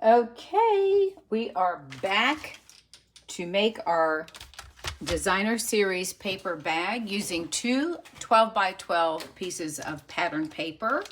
Okay, we are back to make our designer series paper bag using two 12 by 12 pieces of pattern paper.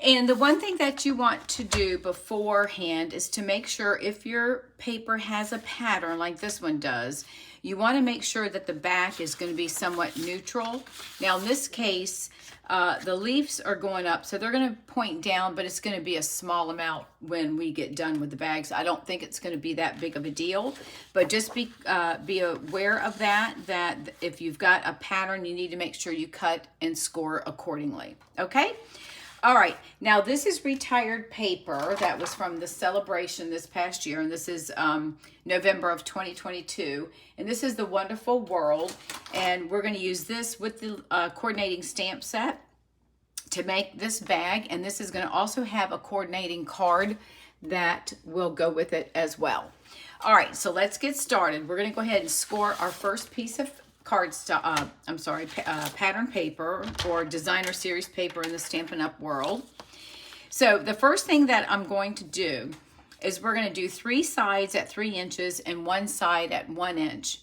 And the one thing that you want to do beforehand is to make sure if your paper has a pattern like this one does, you want to make sure that the back is going to be somewhat neutral. Now in this case, the leaves are going up, so they're going to point down, but it's going to be a small amount when we get done with the bags. I don't think it's going to be that big of a deal, but just be aware of that if you've got a pattern, you need to make sure you cut and score accordingly. Okay? All right, now this is retired paper that was from the celebration this past year, and this is November of 2022, and this is the Wonderful World, and we're going to use this with the coordinating stamp set to make this bag, and this is going to also have a coordinating card that will go with it as well. All right, so let's get started. We're going to go ahead and score our first piece of pattern paper or designer series paper in the Stampin' Up! World. So the first thing that I'm going to do is we're going to do 3 sides at 3 inches and 1 side at 1 inch.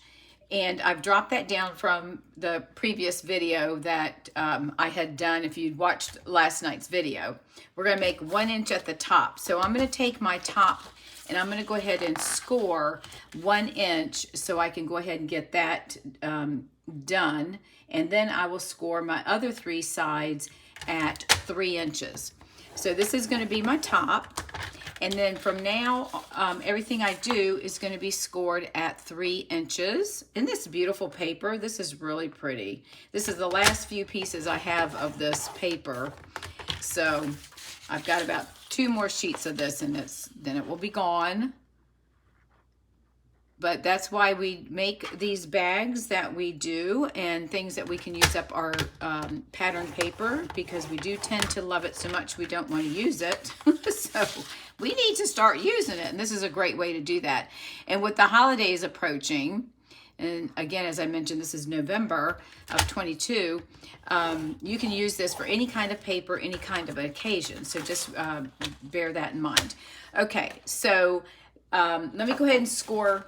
And I've dropped that down from the previous video that I had done. If you'd watched last night's video, we're going to make 1 inch at the top. So I'm going to take my top and I'm going to go ahead and score 1 inch so I can go ahead and get that done. And then I will score my other 3 sides at 3 inches. So this is going to be my top. And then from now, everything I do is going to be scored at 3 inches. Isn't this beautiful paper? This is really pretty. This is the last few pieces I have of this paper. So I've got about 2 more sheets of this and then it will be gone. But that's why we make these bags that we do and things that we can use up our pattern paper, because we do tend to love it so much we don't want to use it. So we need to start using it, and this is a great way to do that. And with the holidays approaching, and again, as I mentioned, this is November of 22, you can use this for any kind of paper, any kind of occasion. So just bear that in mind. Okay, so let me go ahead and score.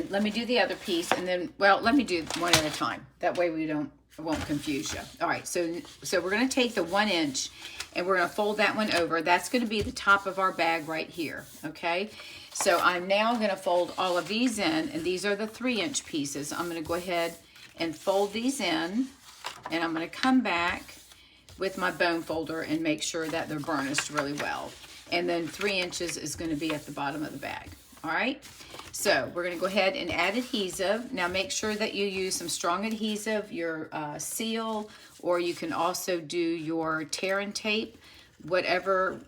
Let me do the other piece, and then, well, let me do one at a time. That way it won't confuse you. All right, so we're going to take the 1 inch, and we're going to fold that one over. That's going to be the top of our bag right here, okay? So I'm now going to fold all of these in, and these are the 3 inch pieces. I'm going to go ahead and fold these in, and I'm going to come back with my bone folder and make sure that they're burnished really well. And then 3 inches is going to be at the bottom of the bag. All right, so we're going to go ahead and add adhesive. Now make sure that you use some strong adhesive, your seal, or you can also do your tear and tape, whatever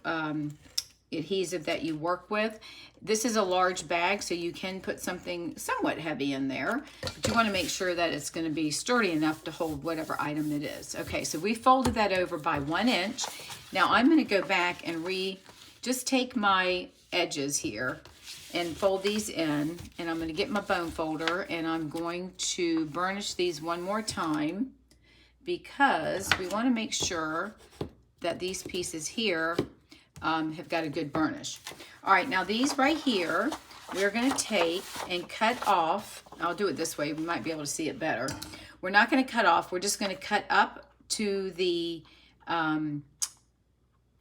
adhesive that you work with. This is a large bag, so you can put something somewhat heavy in there, but you want to make sure that it's going to be sturdy enough to hold whatever item it is. Okay, so we folded that over by 1 inch. Now I'm going to go back and just take my edges here and fold these in, and I'm going to get my bone folder and I'm going to burnish these one more time, because we want to make sure that these pieces here have got a good burnish. All right, now these right here, we're going to take and cut off. I'll do it this way, we might be able to see it better. We're not going to cut off, we're just going to cut up to the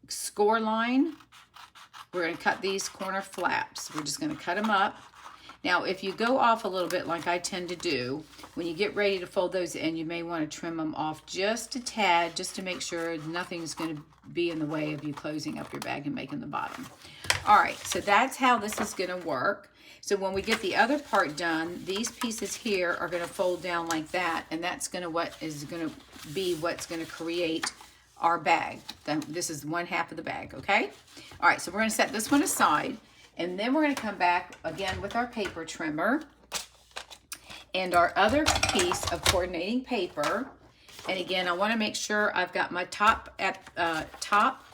score line. We're going to cut these corner flaps. We're just going to cut them up. Now, if you go off a little bit like I tend to do, when you get ready to fold those in, you may want to trim them off just a tad, just to make sure nothing's going to be in the way of you closing up your bag and making the bottom. All right, so that's how this is going to work. So when we get the other part done, these pieces here are going to fold down like that, and that's going to what's going to create our bag. This is 1/2 of the bag, okay? All right, so we're going to set this one aside, and then we're going to come back again with our paper trimmer and our other piece of coordinating paper. And again, I want to make sure I've got my top at top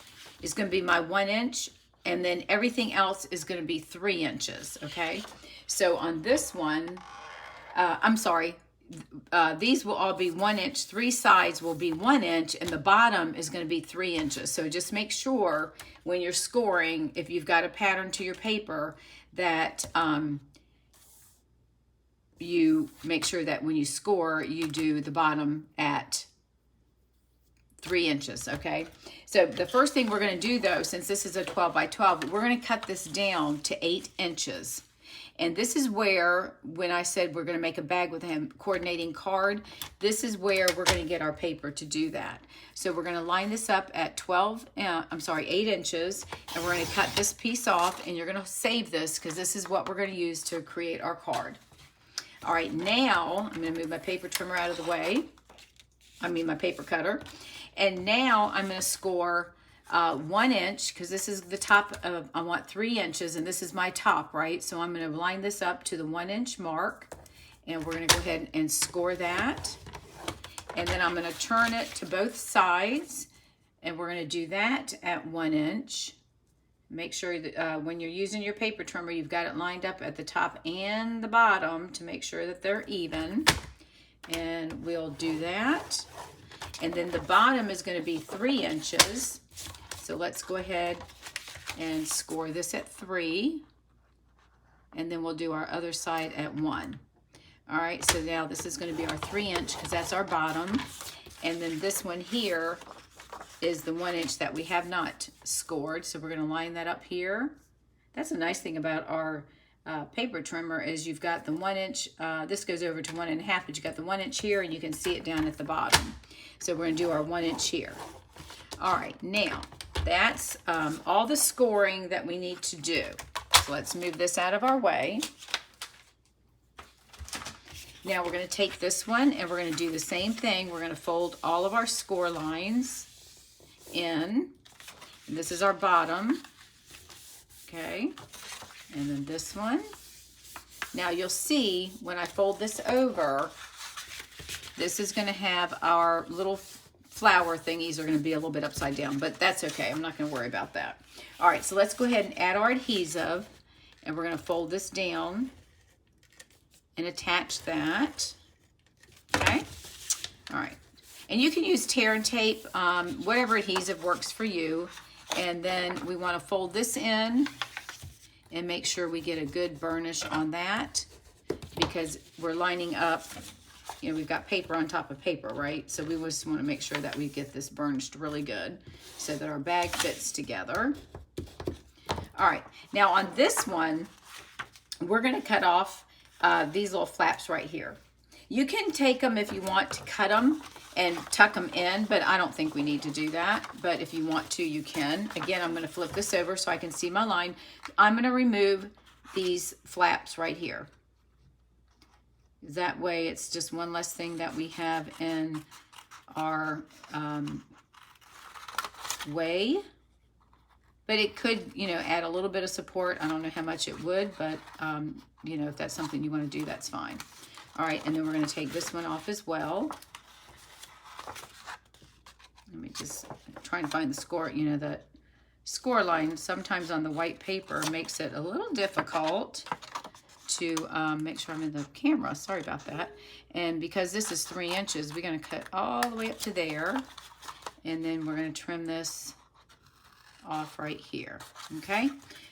is going to be my 1 inch, and then everything else is going to be 3 inches, okay? So on this one, I'm sorry, these will all be 1 inch, 3 sides will be 1 inch, and the bottom is going to be 3 inches. So just make sure when you're scoring, if you've got a pattern to your paper, that you make sure that when you score, you do the bottom at 3 inches, okay? So the first thing we're going to do, though, since this is a 12 by 12, we're going to cut this down to 8 inches. And this is where, when I said we're going to make a bag with a coordinating card, this is where we're going to get our paper to do that. So we're going to line this up at 8 inches, and we're going to cut this piece off, and you're going to save this because this is what we're going to use to create our card. All right, now I'm going to move my paper trimmer out of the way. My paper cutter. And now I'm going to score 1 inch, because this is the top of, I want 3 inches, and this is my top, right? So I'm going to line this up to the 1 inch mark, and we're going to go ahead and score that. And then I'm going to turn it to both sides, and we're going to do that at 1 inch. Make sure that when you're using your paper trimmer, you've got it lined up at the top and the bottom to make sure that they're even. And we'll do that. And then the bottom is going to be 3 inches. So let's go ahead and score this at 3. And then we'll do our other side at 1. All right, so now this is going to be our 3 inch because that's our bottom. And then this one here is the 1 inch that we have not scored. So we're going to line that up here. That's a nice thing about our paper trimmer is you've got the 1 inch, this goes over to 1.5, but you got the 1 inch here, and you can see it down at the bottom. So we're going to do our 1 inch here. All right, now that's all the scoring that we need to do. So let's move this out of our way. Now we're going to take this one and we're going to do the same thing. We're going to fold all of our score lines in. And this is our bottom. Okay. And then this one. Now you'll see when I fold this over, this is going to have our little flower thingies are going to be a little bit upside down, but that's okay. I'm not going to worry about that. All right, so let's go ahead and add our adhesive, and we're going to fold this down and attach that. Okay. All right. And you can use tear and tape, whatever adhesive works for you. And then we want to fold this in and make sure we get a good burnish on that because we're lining up, you know, we've got paper on top of paper, right? So we just want to make sure that we get this burnished really good so that our bag fits together. All right, now on this one, we're going to cut off these little flaps right here. You can take them if you want to cut them and tuck them in, but I don't think we need to do that. But if you want to, you can. Again, I'm going to flip this over so I can see my line. I'm going to remove these flaps right here. That way it's just one less thing that we have in our way. But it could, you know, add a little bit of support. I don't know how much it would, but, you know, if that's something you want to do, that's fine. All right, and then we're going to take this one off as well. Let me just try and find the score. You know, the score line sometimes on the white paper makes it a little difficult to make sure I'm in the camera. Sorry about that. And because this is 3 inches, we're going to cut all the way up to there. And then we're going to trim this off right here. Okay,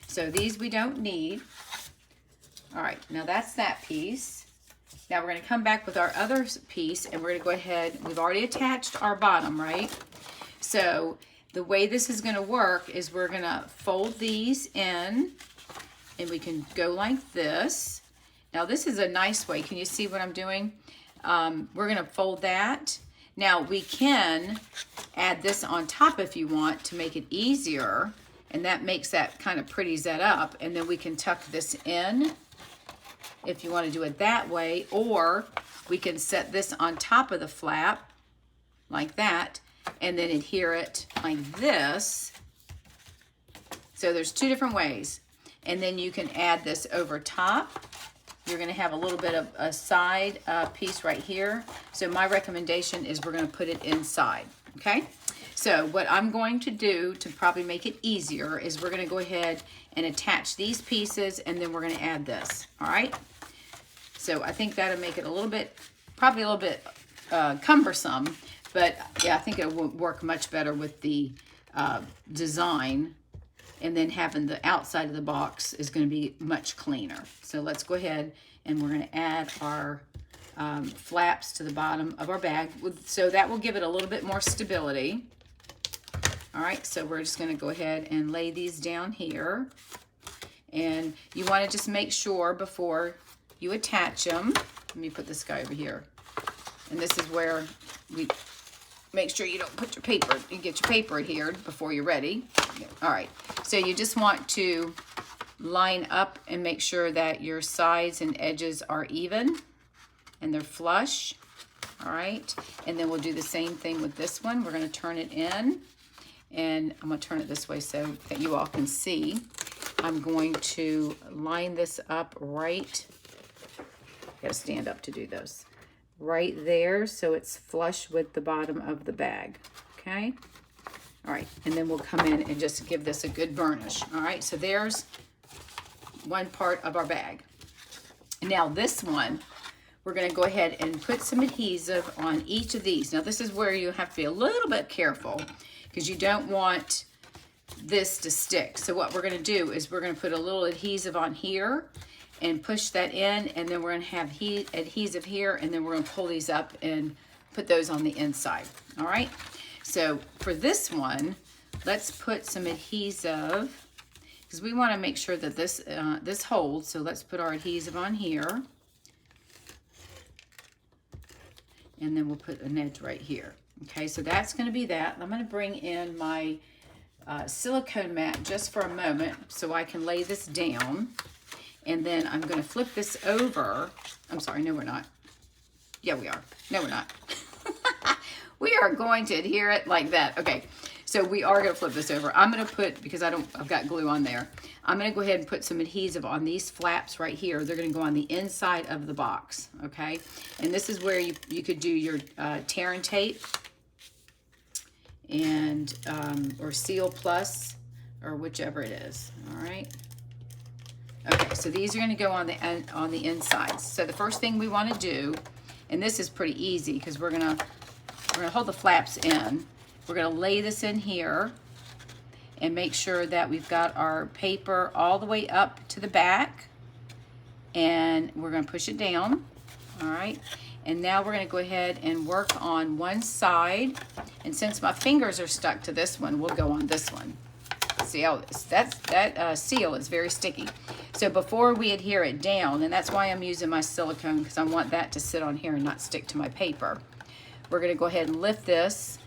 so these we don't need. All right, now that's that piece. Now we're going to come back with our other piece and we're going to go ahead. We've already attached our bottom, right? So the way this is going to work is we're going to fold these in and we can go like this. Now this is a nice way. Can you see what I'm doing? We're going to fold that. Now we can add this on top if you want to make it easier, and that makes that kind of pretties that up, and then we can tuck this in if you want to do it that way, or we can set this on top of the flap like that and then adhere it like this. So there's two different ways, and then you can add this over top. You're going to have a little bit of a side piece right here. So my recommendation is we're going to put it inside, okay? So what I'm going to do to probably make it easier is we're going to go ahead and attach these pieces, and then we're going to add this, all right? So I think that'll make it a little bit probably a little bit cumbersome, but yeah, I think it will work much better with the design, and then having the outside of the box is going to be much cleaner. So let's go ahead and we're going to add our flaps to the bottom of our bag, so that will give it a little bit more stability. All right, so we're just going to go ahead and lay these down here, and you want to just make sure before you attach them. Let me put this guy over here, and this is where we make sure you don't put your paper, you get your paper adhered before you're ready. All right, so you just want to line up and make sure that your sides and edges are even and they're flush. All right, and then we'll do the same thing with this one. We're going to turn it in, and I'm going to turn it this way so that you all can see. I'm going to line this up right, got to stand up to do this, right there, so it's flush with the bottom of the bag. Okay, all right, and then we'll come in and just give this a good burnish. All right, so there's one part of our bag. Now this one, we're going to go ahead and put some adhesive on each of these. Now this is where you have to be a little bit careful, because you don't want this to stick. So what we're going to do is we're going to put a little adhesive on here and push that in, and then we're going to have adhesive here, and then we're going to pull these up and put those on the inside. All right, so for this one, let's put some adhesive, because we want to make sure that this this holds. So let's put our adhesive on here, and then we'll put an edge right here. Okay, so that's going to be that. I'm going to bring in my silicone mat just for a moment so I can lay this down, and then I'm going to flip this over. I'm sorry, no we're not. Yeah, we are. No, we're not. We are going to adhere it like that. Okay, so we are going to flip this over. I'm going to put, because I've got glue on there, I'm going to go ahead and put some adhesive on these flaps right here. They're going to go on the inside of the box, okay? And this is where you could do your tear and tape, and or Seal Plus, or whichever it is. All right. Okay, so these are going to go on the insides. So the first thing we want to do, and this is pretty easy because we're gonna hold the flaps in. We're gonna lay this in here and make sure that we've got our paper all the way up to the back, and we're gonna push it down. All right. And now we're going to go ahead and work on one side. And since my fingers are stuck to this one, we'll go on this one. See how that seal is very sticky. So before we adhere it down, and that's why I'm using my silicone, because I want that to sit on here and not stick to my paper. We're going to go ahead and lift this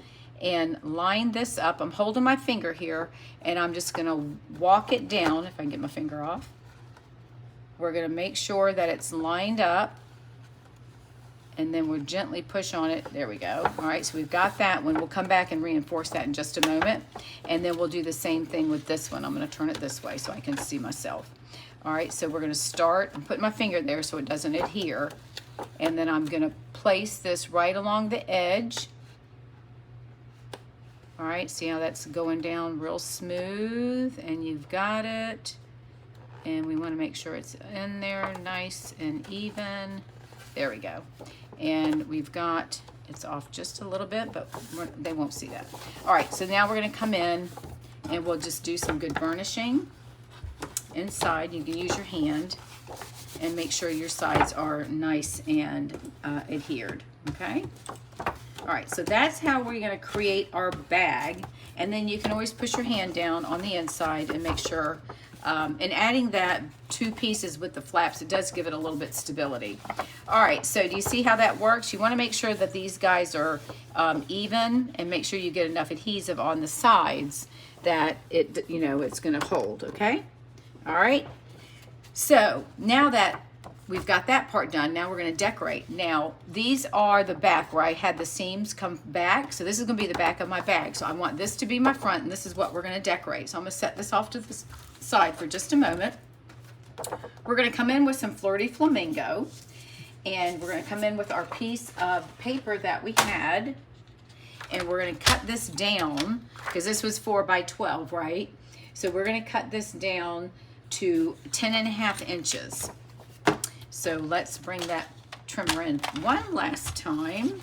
and line this up. I'm holding my finger here, and I'm just going to walk it down. If I can get my finger off. We're going to make sure that it's lined up, and then we'll gently push on it. There we go. All right, so we've got that one. We'll come back and reinforce that in just a moment. And then we'll do the same thing with this one. I'm gonna turn it this way so I can see myself. All right, so we're gonna start, I'm putting my finger there so it doesn't adhere. And then I'm gonna place this right along the edge. All right, see how that's going down real smooth, and you've got it. And we wanna make sure it's in there nice and even. There we go. And we've got, it's off just a little bit, but they won't see that. All right, so now we're gonna come in and we'll just do some good burnishing inside. You can use your hand and make sure your sides are nice and adhered, okay? All right, so that's how we're gonna create our bag. And then you can always push your hand down on the inside and make sure, and adding that 2 pieces with the flaps, it does give it a little bit stability. All right, so do you see how that works? You want to make sure that these guys are even, and make sure you get enough adhesive on the sides that it, you know, it's going to hold, okay? All right, so now that we've got that part done, now we're going to decorate. Now, these are the back where I had the seams come back, so this is going to be the back of my bag. So I want this to be my front, and this is what we're going to decorate. So I'm going to set this off to the side for just a moment. We're going to come in with some Fleur de Flamingo, and we're going to come in with our piece of paper that we had, and we're going to cut this down because this was 4 by 12, right? So we're going to cut this down to 10.5 inches. So let's bring that trimmer in one last time,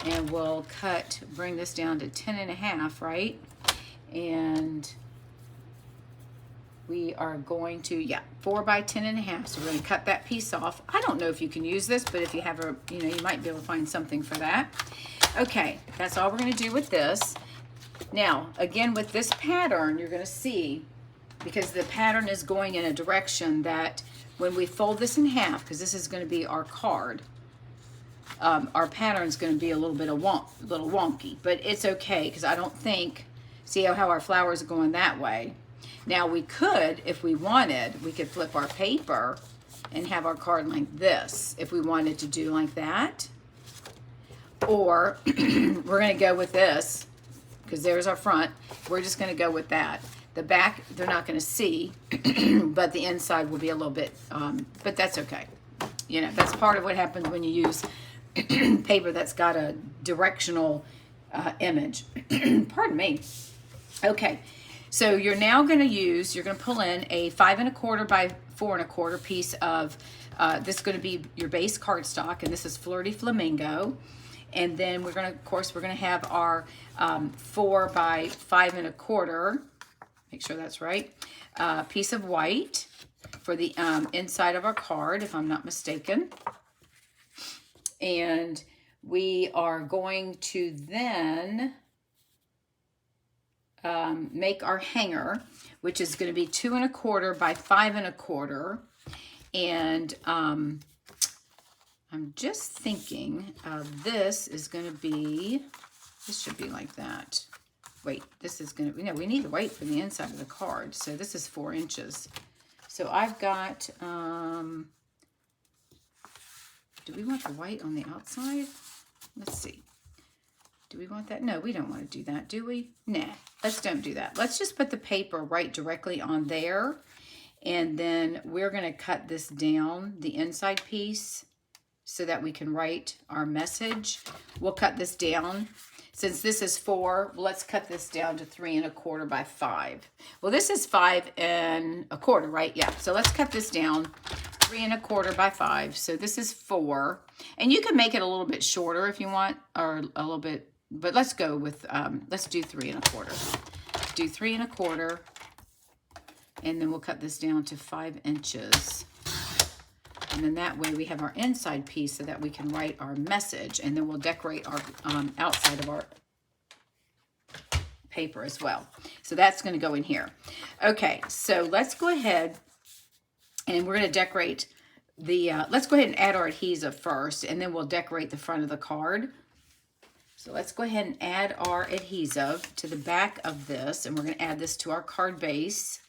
and we'll bring this down to 10.5, right? And we are going to, yeah, 4 by 10.5. So we're going to cut that piece off. I don't know if you can use this, but if you have a, you know, you might be able to find something for that. Okay, that's all we're going to do with this. Now, again, with this pattern, you're going to see, because the pattern is going in a direction that when we fold this in half, because this is going to be our card, our pattern is going to be a little bit little wonky, but it's okay, because I don't think, see how our flowers are going that way. Now we could, if we wanted, we could flip our paper and have our card like this, if we wanted to do like that. Or we're going to go with this, because there's our front. We're just going to go with that. The back, they're not going to see, but the inside will be a little bit, but that's okay. You know, that's part of what happens when you use paper that's got a directional image. Pardon me. Okay, so you're now going to use, you're going to pull in a 5 1/4 by 4 1/4 piece of, this is going to be your base cardstock, and this is Flirty Flamingo. And then we're going to, of course, we're going to have our 4 by 5 1/4, make sure that's right, piece of white for the inside of our card, if I'm not mistaken. And we are going to then make our hanger, which is going to be 2 1/4 by 5 1/4. And I'm just thinking this is going to be, this should be like that. Wait, this is going to, no, we need the white for the inside of the card. So this is 4 inches. So I've got, do we want the white on the outside? Let's see. Do we want that? No, we don't want to do that, do we? Nah, let's don't do that. Let's just put the paper right directly on there. And then we're going to cut this down, the inside piece, so that we can write our message. We'll cut this down. Since this is 4, let's cut this down to 3 1/4 by 5. Well, this is 5 1/4, right? Yeah, so let's cut this down 3 1/4 by 5. So this is 4. And you can make it a little bit shorter if you want, or a little bit, but let's go with, let's do 3 1/4. Do 3 1/4, and then we'll cut this down to 5 inches. And then that way we have our inside piece so that we can write our message, and then we'll decorate our outside of our paper as well. So that's going to go in here. Okay, so let's go ahead and we're going to decorate the, let's go ahead and add our adhesive first, and then we'll decorate the front of the card. So let's go ahead and add our adhesive to the back of this, and we're going to add this to our card base.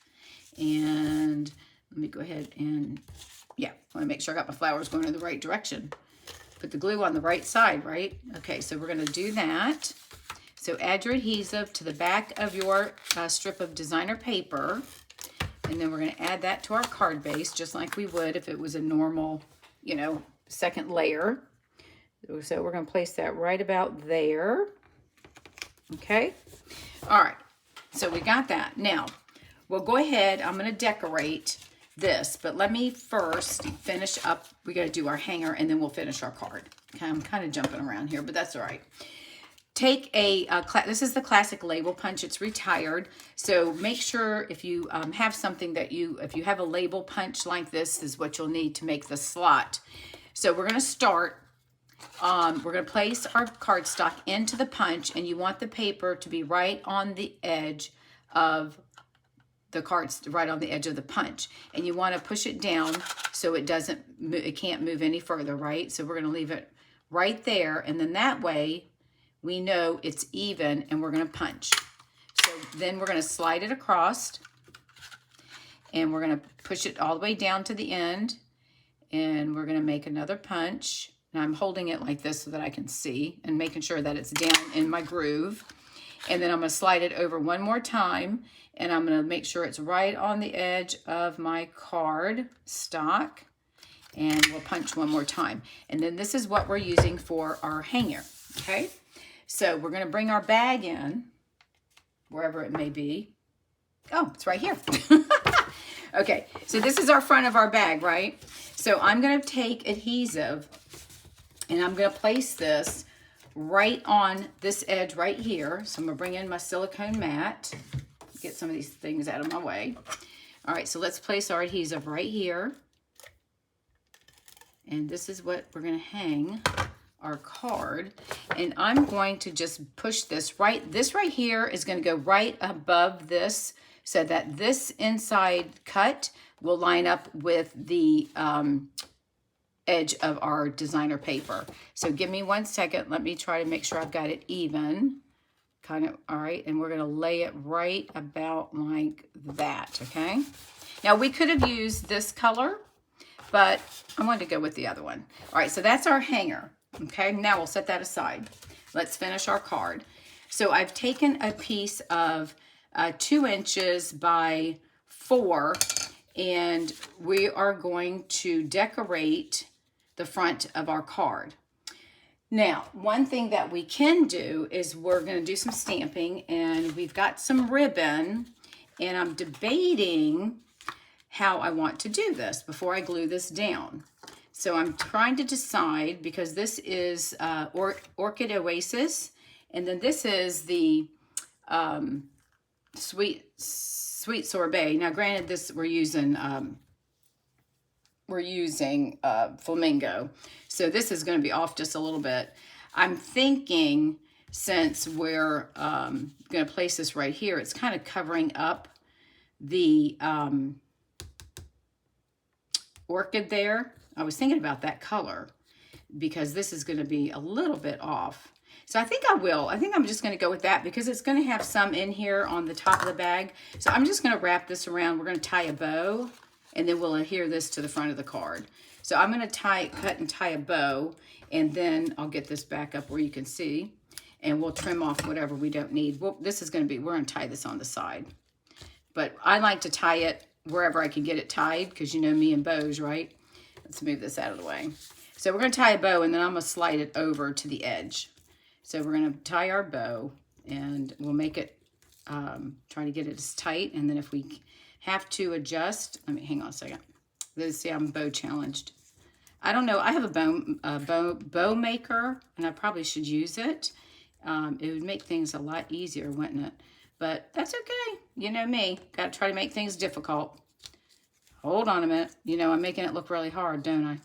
And let me go ahead and, yeah, I want to make sure I got my flowers going in the right direction. Put the glue on the right side, right? Okay, so we're going to do that. So add your adhesive to the back of your strip of designer paper. And then we're going to add that to our card base, just like we would if it was a normal, you know, second layer. So we're going to place that right about there. Okay. All right. So we got that. Now, we'll go ahead. I'm going to decorate this, but let me first finish up. We got to do our hanger, and then we'll finish our card. Okay, I'm kind of jumping around here, but that's all right. Take a, this is the classic label punch. It's retired. So make sure if you have something that if you have a label punch like this is what you'll need to make the slot. So we're going to start, we're going to place our cardstock into the punch, and you want the paper to be right on the edge of the cards, right on the edge of the punch, and you want to push it down so it can't move any further, right? So we're going to leave it right there, and then that way we know it's even, and we're going to punch. So then we're going to slide it across, and we're going to push it all the way down to the end, and we're going to make another punch. And I'm holding it like this so that I can see, and making sure that it's down in my groove. And then I'm going to slide it over one more time, and I'm going to make sure it's right on the edge of my card stock, and we'll punch one more time. And then this is what we're using for our hanger, okay? So we're going to bring our bag in, wherever it may be. Oh, it's right here. Okay, so this is our front of our bag, right? So I'm going to take adhesive, And I'm going to place this right on this edge right here. So I'm going to bring in my silicone mat, get some of these things out of my way. All right, so let's place our adhesive right here. And this is what we're going to hang our card. And I'm going to just push this right here is going to go right above this so that this inside cut will line up with the edge of our designer paper. So give me 1 second. Let me try to make sure I've got it even. Kind of, all right, and we're gonna lay it right about like that, okay? Now we could have used this color, but I wanted to go with the other one. All right, so that's our hanger, okay? Now we'll set that aside. Let's finish our card. So I've taken a piece of 2 inches by 4, and we are going to decorate the front of our card. Now, one thing that we can do is we're going to do some stamping, and we've got some ribbon, and I'm debating how I want to do this before I glue this down. So I'm trying to decide, because this is Orchid Oasis, and then this is the sweet sorbet. Now, granted, this we're using flamingo, so this is going to be off just a little bit. I'm thinking, since we're going to place this right here, it's kind of covering up the orchid there. I was thinking about that color because this is going to be a little bit off. So I think I'm just going to go with that because it's going to have some in here on the top of the bag. So I'm just going to wrap this around. We're going to tie a bow, and then we'll adhere this to the front of the card. So I'm going to cut and tie a bow, and then I'll get this back up where you can see, and we'll trim off whatever we don't need. Well, we're going to tie this on the side. But I like to tie it wherever I can get it tied, because you know me and bows, right? Let's move this out of the way. So we're going to tie a bow, and then I'm going to slide it over to the edge. So we're going to tie our bow, and we'll make it, try to get it as tight, and then if we have to adjust, hang on a second. Let's see, I'm bow challenged. I don't know, I have a bow maker, and I probably should use it. It would make things a lot easier, wouldn't it? But that's okay. You know me, got to try to make things difficult. Hold on a minute. You know, I'm making it look really hard, don't I?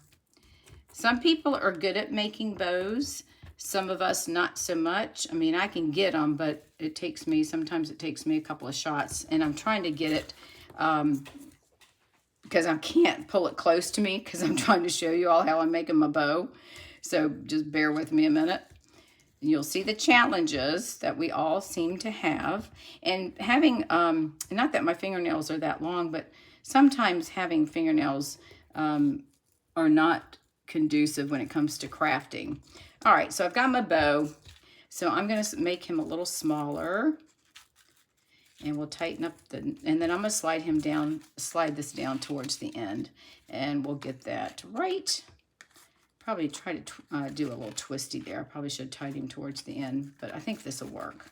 Some people are good at making bows. Some of us not so much. I mean, I can get them, but sometimes it takes me a couple of shots, and I'm trying to get it because I can't pull it close to me because I'm trying to show you all how I'm making my bow. So just bear with me a minute. You'll see the challenges that we all seem to have. And having, not that my fingernails are that long, but sometimes having fingernails are not conducive when it comes to crafting. All right, so I've got my bow. So I'm going to make him a little smaller. And we'll tighten up and then I'm going to slide this down towards the end. And we'll get that right. Probably try to do a little twisty there. I probably should have tied him towards the end, but I think this will work.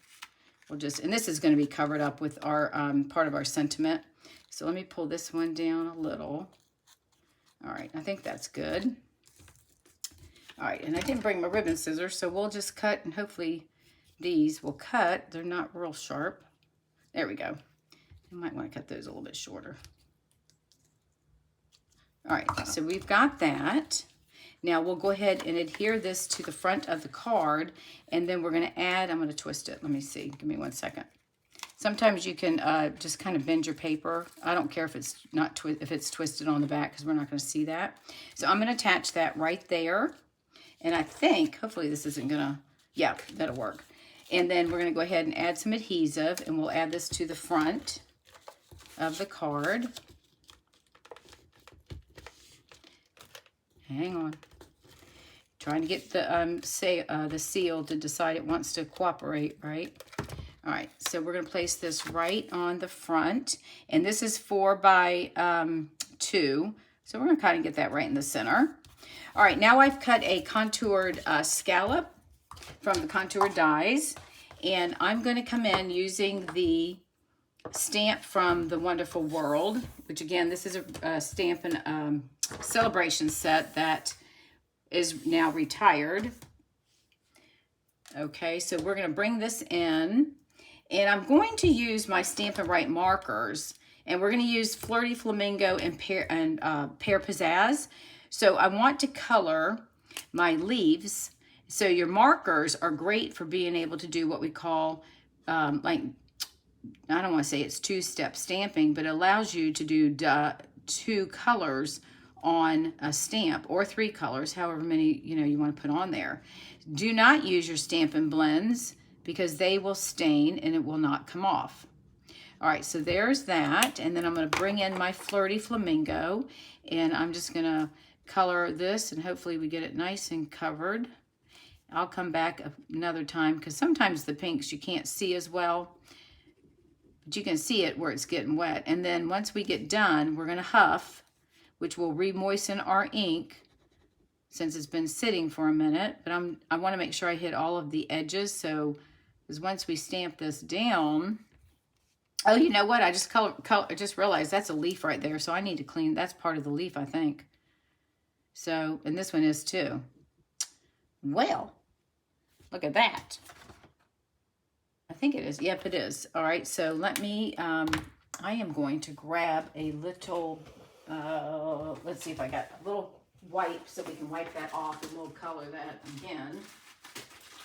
And this is going to be covered up with our part of our sentiment. So let me pull this one down a little. All right, I think that's good. All right, and I didn't bring my ribbon scissors, so we'll just cut, and hopefully these will cut. They're not real sharp. There we go. You might want to cut those a little bit shorter. All right, so we've got that. Now we'll go ahead and adhere this to the front of the card, and then we're going to add, I'm going to twist it. Let me see. Give me 1 second. Sometimes you can just kind of bend your paper. I don't care if it's twisted on the back because we're not going to see that. So I'm going to attach that right there. And I think, hopefully this isn't going to, yeah, that'll work. And then we're going to go ahead and add some adhesive, and we'll add this to the front of the card. Hang on. Trying to get the seal to decide it wants to cooperate, right? All right, so we're going to place this right on the front, and this is 4 by 2, so we're going to kind of get that right in the center. All right, now I've cut a contoured scallop from the Contour Dies, and I'm going to come in using the stamp from the Wonderful World, which again, this is a stamp and celebration set that is now retired. Okay, so we're going to bring this in, and I'm going to use my Stampin' Write markers, and we're going to use Flirty Flamingo and Pear Pizzazz. So I want to color my leaves. So your markers are great for being able to do what we call, like, I don't want to say it's two-step stamping, but it allows you to do 2 colors on a stamp, or 3 colors, however many you want to put on there. Do not use your Stampin' Blends because they will stain and it will not come off. All right, so there's that, and then I'm going to bring in my Flirty Flamingo, and I'm just going to color this, and hopefully we get it nice and covered. I'll come back another time because sometimes the pinks you can't see as well, but you can see it where it's getting wet. And then once we get done, we're going to huff, which will re-moisten our ink since it's been sitting for a minute. But I want to make sure I hit all of the edges, so because once we stamp this down, oh, you know what? I just realized that's a leaf right there, so I need to clean. That's part of the leaf, I think. So, and this one is too. Well, look at that. I think it is. Yep, it is. All right, so let me, I am going to grab a little, let's see if I got a little wipe so we can wipe that off and we'll color that again.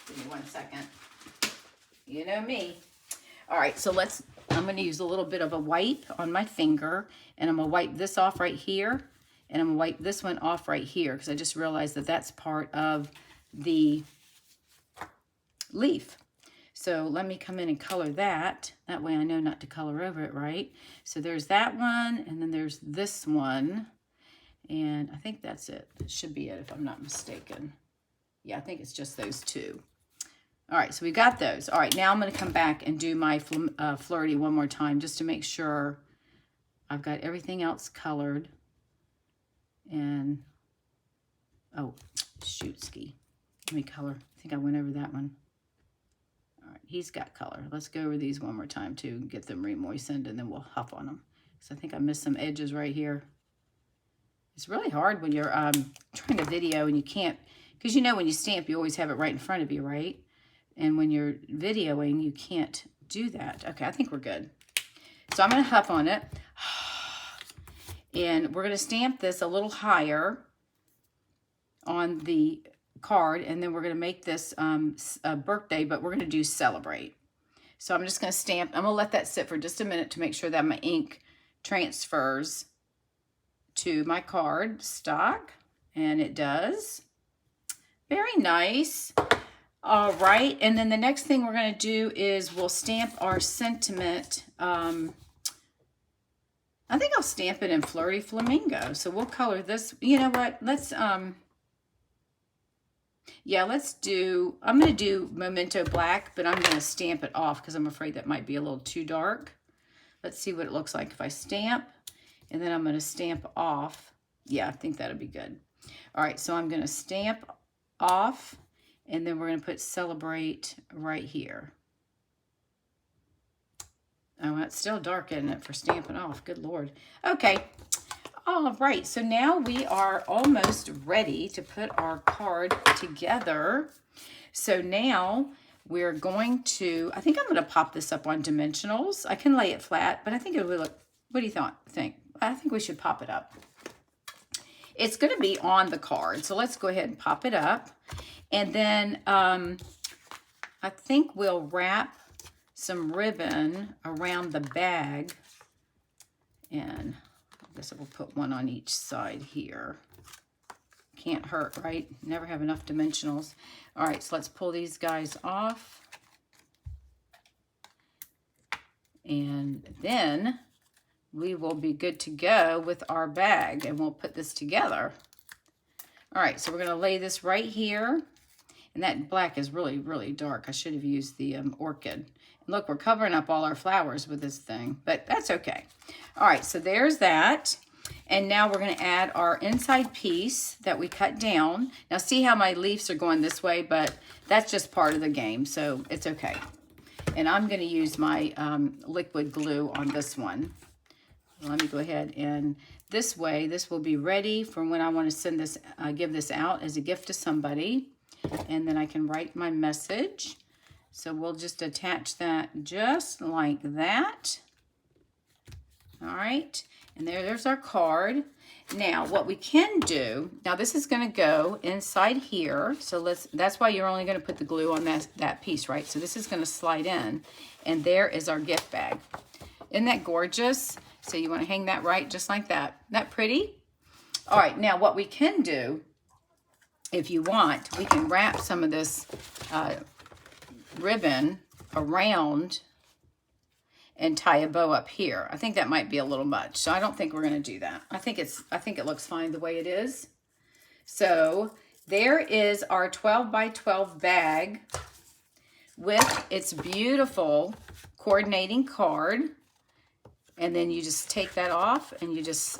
Give me 1 second. You know me. All right, so I'm going to use a little bit of a wipe on my finger, and I'm going to wipe this off right here, and I'm going to wipe this one off right here because I just realized that that's part of the leaf. So let me come in and color that. That way I know not to color over it, right? So there's that one, and then there's this one, and I think that's it. That should be it if I'm not mistaken. Yeah, I think it's just those 2. All right, so we got those. All right, now I'm going to come back and do my Flirty one more time just to make sure I've got everything else colored. And, oh, shoot, ski. Let me color. I think I went over that one. All right, he's got color. Let's go over these one more time, too, and get them re-moistened, and then we'll huff on them. So I think I missed some edges right here. It's really hard when you're trying to video and you can't, because when you stamp, you always have it right in front of you, right? And when you're videoing, you can't do that. Okay, I think we're good. So I'm going to huff on it. And we're going to stamp this a little higher on the card. And then we're going to make this a birthday, but we're going to do celebrate. So I'm just going to stamp. I'm going to let that sit for just a minute to make sure that my ink transfers to my card stock. And it does. Very nice. All right, and then the next thing we're going to do is we'll stamp our sentiment. I think I'll stamp it in Flirty Flamingo. So we'll color this. You know what? Let's, yeah, let's do, I'm going to do Memento Black, but I'm going to stamp it off because I'm afraid that might be a little too dark. Let's see what it looks like if I stamp, and then I'm going to stamp off. Yeah, I think that'll be good. All right, so I'm going to stamp off. And then we're going to put celebrate right here. Oh, it's still dark, isn't it, for stamping off? Good Lord. Okay. All right. So now we are almost ready to put our card together. So now we're going to, I think I'm going to pop this up on dimensionals. I can lay it flat, but I think it would look, what do you think? I think we should pop it up. It's going to be on the card. So let's go ahead and pop it up. And then I think we'll wrap some ribbon around the bag. And I guess we'll put one on each side here. Can't hurt, right? Never have enough dimensionals. All right, so let's pull these guys off. And then we will be good to go with our bag, and we'll put this together. All right, so we're going to lay this right here. And that black is really, really dark. I should have used the orchid. And look, we're covering up all our flowers with this thing, but that's okay. All right, so there's that. And now we're going to add our inside piece that we cut down. Now see how my leaves are going this way, but that's just part of the game, so it's okay. And I'm going to use my liquid glue on this one. Let me go ahead and this way, this will be ready for when I want to send this, give this out as a gift to somebody. And then I can write my message. So we'll just attach that just like that. All right, and there's our card. Now, what we can do, now this is going to go inside here. So that's why you're only going to put the glue on that piece, right? So this is going to slide in, and there is our gift bag. Isn't that gorgeous? So you want to hang that right just like that. Isn't that pretty? All right, now what we can do, if you want, we can wrap some of this ribbon around and tie a bow up here. I think that might be a little much, so I don't think we're going to do that. I think it looks fine the way it is. So there is our 12 by 12 bag with its beautiful coordinating card. And then you just take that off, and you just,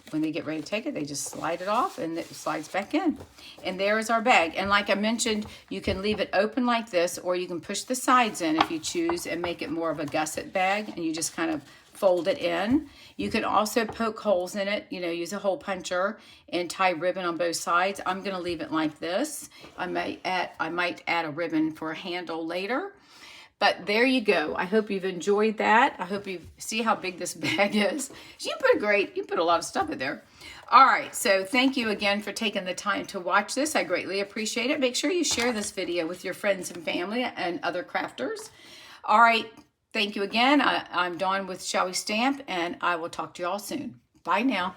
when they get ready to take it, they just slide it off and it slides back in. And there is our bag. And like I mentioned, you can leave it open like this, or you can push the sides in if you choose and make it more of a gusset bag, and you just kind of fold it in. You can also poke holes in it, you know, use a hole puncher and tie ribbon on both sides. I'm going to leave it like this. I might add a ribbon for a handle later. But there you go. I hope you've enjoyed that. I hope you see how big this bag is. You put a lot of stuff in there. All right, so thank you again for taking the time to watch this. I greatly appreciate it. Make sure you share this video with your friends and family and other crafters. All right, thank you again. I'm Dawn with Shall We Stamp, and I will talk to you all soon. Bye now.